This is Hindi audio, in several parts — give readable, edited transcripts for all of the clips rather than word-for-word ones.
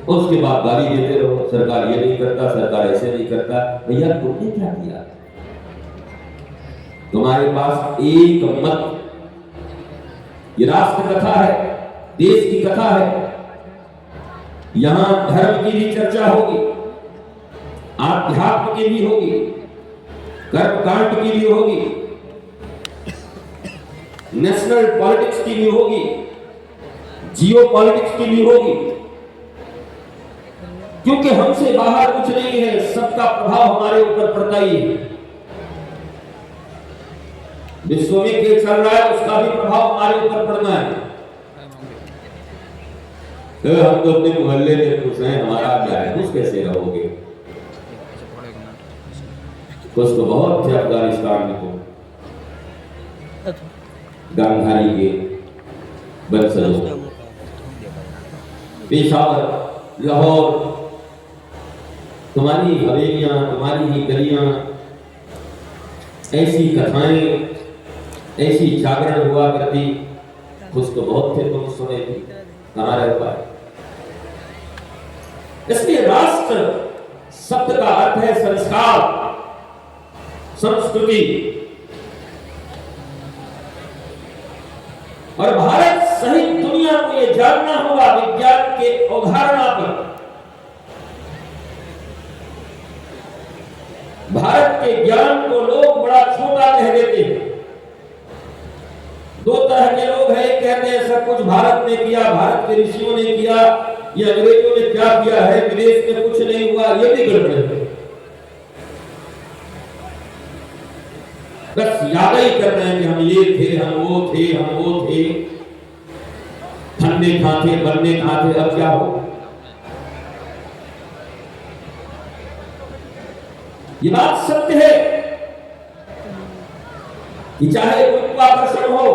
उसके बाद गाली देते रहो, सरकार ये नहीं करता, सरकार ऐसे नहीं करता। भैया तुमने क्या किया? तुम्हारे पास एक मत। ये राष्ट्र कथा है, देश की कथा है। यहां धर्म की भी चर्चा होगी, आध्यात्म की भी होगी, कर्मकांड की भी होगी, नेशनल पॉलिटिक्स की भी होगी, जियो पॉलिटिक्स की भी होगी। क्योंकि हमसे बाहर कुछ नहीं है, सबका प्रभाव हमारे ऊपर पड़ता ही है। विश्व में क्या चल रहा है उसका भी प्रभाव हमारे ऊपर पड़ना है। तो हम तो अपने मोहल्ले में खुश हैं, हमारा क्या है? खुश कैसे रहोगे? कुछ तो बहुत थे अफगानिस्तान में, तो गांधारी के बंसलों, पेशावर, लाहौर, तुम्हारी हवेलियां, तुम्हारी ही गलियां, ऐसी कथाएं, ऐसी जागरण हुआ करती। कुछ तो बहुत थे, तुम सुने थे, कहां रह पाए? इसलिए राष्ट्र शब्द का अर्थ है संस्कार, संस्कृति। और भारत सहित दुनिया को यह जानना होगा विज्ञान के अवधारणा पर। भारत के ज्ञान को लोग बड़ा छोटा कह देते हैं। दो तरह के लोग हैं, एक कहते हैं सब कुछ भारत ने किया, भारत के ऋषियों ने किया, ये अंग्रेजों ने क्या किया है, विदेश में कुछ नहीं हुआ, ये भी गड़बड़ है। बस याद ही कर रहे हैं कि हम ये थे, हम वो थे, हम वो थे, ठंडे कहां थे, बनने कहां थे, अब क्या हो? ये बात सत्य है कि चाहे गुरुत्वाकर्षण हो,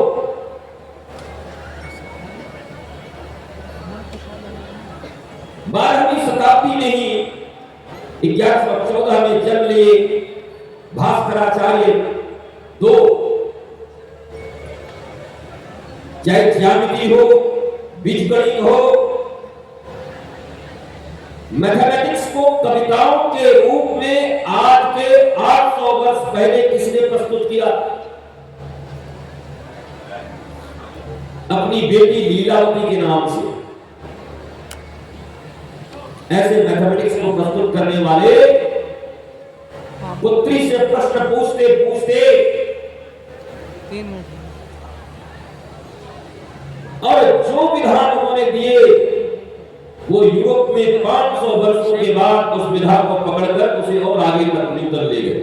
बारहवीं शताब्दी में ही 1114 में जन्म लिए भास्कराचार्य दो, चाहे ज्यामिति हो, बीजगणित हो, मैथमेटिक्स को कविताओं के रूप में आज के 800 वर्ष पहले किसने प्रस्तुत किया? अपनी बेटी लीलावती के नाम से। ऐसे मैथमेटिक्स को प्रस्तुत करने वाले पुत्री से प्रश्न पूछते पूछते और जो विधान उन्होंने दिए वो यूरोप में 500 वर्षों के बाद उस विधा को पकड़कर उसे और आगे तक न्यूटन ले गए।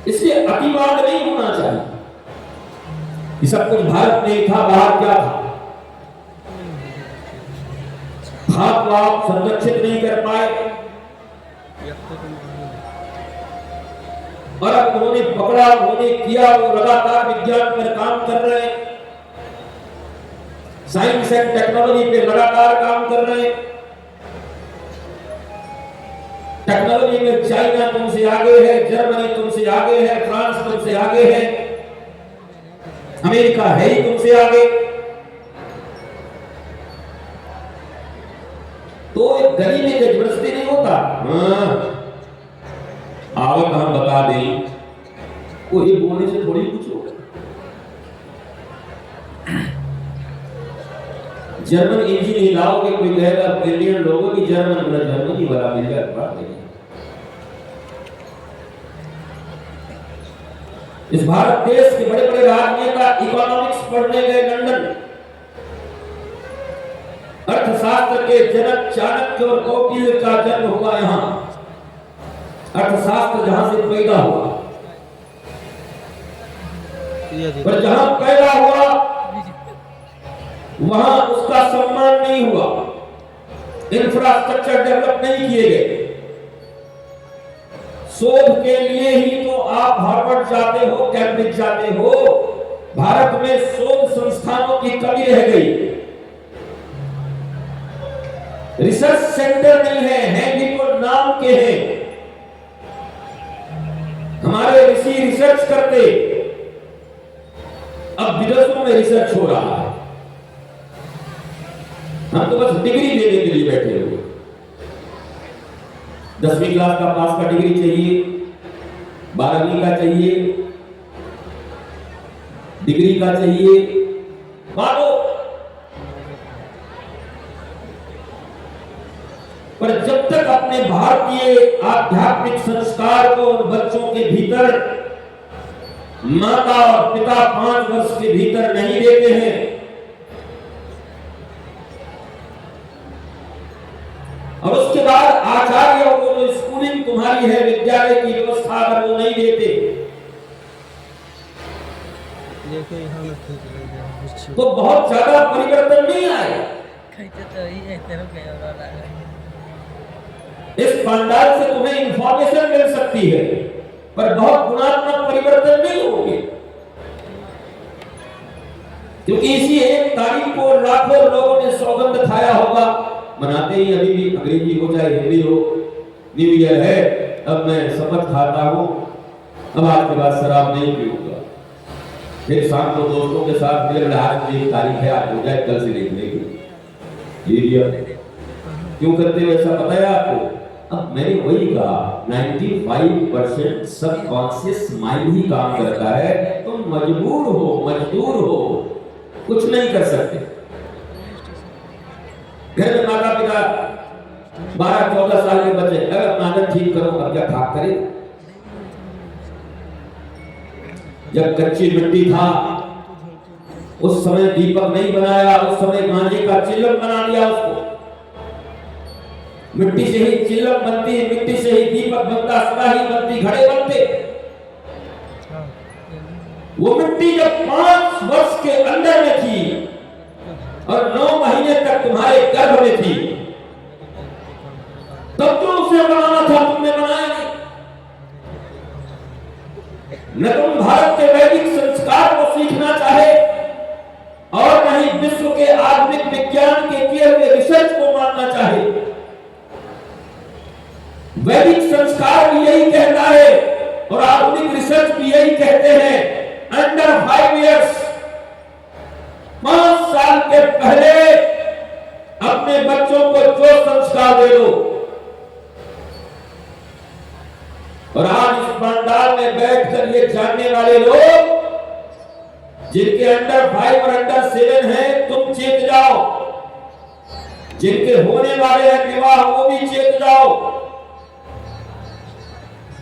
इसलिए अतिवाद नहीं होना चाहिए कि सब कुछ भारत में था, बाहर क्या था। भाव को आप संरक्षित नहीं कर पाए और अब उन्होंने पकड़ा, उन्होंने किया, वो लगातार विज्ञान पर काम कर रहे हैं, साइंस एंड टेक्नोलॉजी पे लगातार काम कर रहे हैं। टेक्नोलॉजी में चाइना तुमसे आगे है, जर्मनी तुमसे आगे है, फ्रांस तुमसे आगे है, अमेरिका है ही तुमसे आगे। तो एक गली में जबरदस्ती नहीं होता, आवत हम बता दें, वो ये बोलने से थोड़ी कुछ होगा। जर्मन इंजन ही लाओगे, कोई कहेगा इंडियन लोगों की जर्मन बना, जर्मनी वाला मिल जाए, बात नहीं। इस भारत देश के बड़े बड़े राजनेता इकोनॉमिक्स पढ़ने गए लंदन। अर्थशास्त्र के जनक चाणक्य और कौटिल्य का जन्म हुआ यहां। अर्थशास्त्र जहां से पैदा हुआ, पर जहां पैदा हुआ वहां उसका सम्मान नहीं हुआ, इंफ्रास्ट्रक्चर डेवलप नहीं किए गए। शोध के लिए ही तो आप हार्वर्ड जाते हो, कैम्ब्रिज जाते हो। भारत में शोध संस्थानों की कमी रह गई, रिसर्च सेंटर नहीं है भी तो नाम के हैं। हमारे ऋषि रिसर्च करते, अब विदेशों में रिसर्च हो रहा है, हम तो बस डिग्री लेने के लिए बैठे हुए। 10वीं क्लास का पास का डिग्री चाहिए, 12वीं का चाहिए, डिग्री का चाहिए, मानो। पर जब तक अपने भारतीय आध्यात्मिक संस्कार को उन बच्चों के भीतर माता और पिता 5 वर्ष के भीतर नहीं देते हैं, और उसके बाद आचार्य और वो जो स्कूलिंग तुम्हारी है, विद्यालय की व्यवस्था अगर वो नहीं देते, तो बहुत ज्यादा परिवर्तन नहीं आएगा। इस पंडाल से तुम्हें इंफॉर्मेशन मिल सकती है, पर बहुत गुणात्मक परिवर्तन नहीं होंगे, क्योंकि इसी एक तारीख को लाखों लोगों ने सौगंध खाया होगा। मनाते ही अभी भी अंग्रेजी हो चाहे हिंदी हो, न्यू ईयर है, अब मैं शपथ खाता हूं, अब आज के बाद शराब नहीं पीऊंगा। फिर शाम को दोस्तों के साथ मिले, आज की तारीख है, आज हो जाए, कल से देखने की लिया। क्यों करते हो ऐसा पता है आपको? अब मैंने वही कहा, 95% सबकॉन्शियस माइंड ही काम करता है। तुम मजबूर हो, मजदूर हो, कुछ नहीं कर सकते। घर में माता पिता 12-14 साल के बच्चे, अगर अपना आदत ठीक करो, अब क्या खाक करे? जब कच्ची मिट्टी था उस समय दीपक नहीं बनाया, उस समय गांजे का चिल्लम बना दिया उसको। मिट्टी से ही चिल्लम बनती है, मिट्टी से ही दीपक बनता, सुराही बनती, घड़े बनते। वो मिट्टी जब 5 वर्ष के अंदर में थी और 9 महीने तक तुम्हारे गर्भ में थी, तब तो उसे बनाना था, तुमने बनाया नहीं। न तुम भारत के वैदिक संस्कार को सीखना चाहे और न ही विश्व के आधुनिक विज्ञान के किए हुए रिसर्च को मानना चाहे। वैदिक संस्कार भी यही कहता है और आधुनिक रिसर्च भी यही कहते हैं, अंडर 5 इयर्स, 5 साल के पहले अपने बच्चों को जो संस्कार दे दो। और आज इस पंडाल में बैठकर ये जानने वाले लोग जिनके अंडर 5 और अंडर 7 हैं, तुम चेत जाओ। जिनके होने वाले हैं विवाह, वो भी चेत जाओ।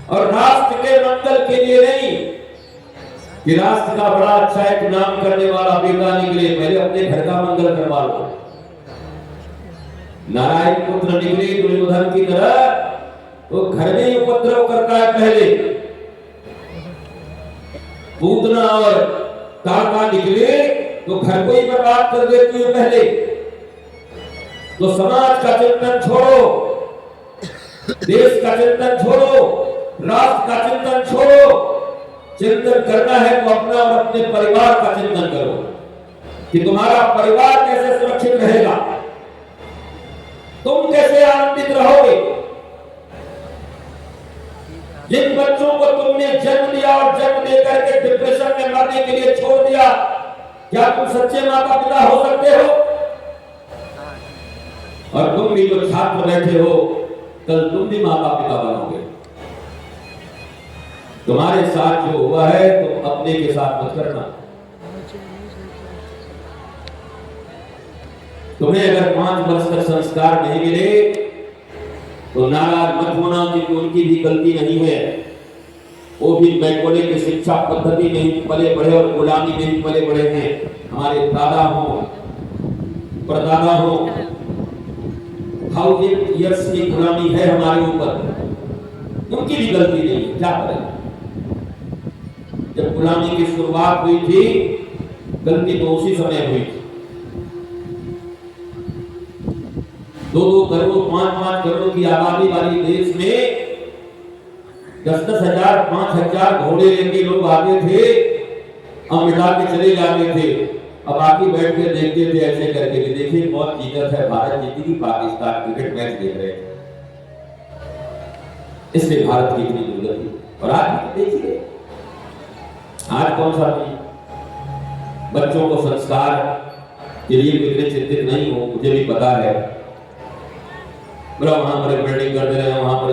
और राष्ट्र के मंगल के लिए नहीं कि राष्ट्र का बड़ा अच्छा एक नाम करने वाला बेटा निकले, पहले अपने घर का मंगल करवा लो। नारायण पुत्र निकले दुर्योधन की तरह, तो घर में ही उपद्रव करता है पहले। पूतना और काका निकले तो घर को ही बर्बाद कर देती है पहले। तो समाज का चिंतन छोड़ो, देश का चिंतन छोड़ो, राष्ट्र का चिंतन छोड़ो। चिंतन करना है तो अपना और अपने परिवार का चिंतन करो कि तुम्हारा परिवार कैसे सुरक्षित रहेगा, तुम कैसे आनंदित रहोगे। जिन बच्चों को तुमने जन्म दिया और जन्म देकर के डिप्रेशन में मरने के लिए छोड़ दिया, क्या तुम सच्चे माता पिता हो सकते हो? और तुम भी जो छात्र बैठे हो, कल तुम भी माता पिता बनोगे। तुम्हारे साथ जो हुआ है तुम अपने के साथ मत करना। तुम्हें अगर 5 वर्ष तक संस्कार नहीं मिले तो नाराज मत होना, क्योंकि उनकी भी गलती नहीं है। वो भी मैकोले की शिक्षा पद्धति में ही पले बढ़े और गुलामी में ही पले बढ़े हैं। हमारे दादा हो, परदादा हो, 1000 इयर्स की गुलामी है हमारे ऊपर, उनकी भी गलती नहीं है। क्या करें? जब गुलामी की शुरुआत हुई थी, गलती तो उसी समय हुई थी। 2-2 करोड़ 5-5 करोड़ की आबादी वाली देश में 10-10 हजार 5,000 घोड़े लेके लोग आते थे, हम मिटा के चले जाते थे। अब बाकी बैठ के देखते थे ऐसे करके कि देखिए बहुत जीत है, भारत जीती कि पाकिस्तान क्रिकेट मैच देख रहे थे। इसलिए भारत की इतनी दुर्गति। और आज देखिए आज कौन सा बच्चों को संस्कार के लिए इतने चिंतित नहीं हो, मुझे भी पता है। बोला वहां पर बिल्डिंग कर दे रहे हैं, वहां पर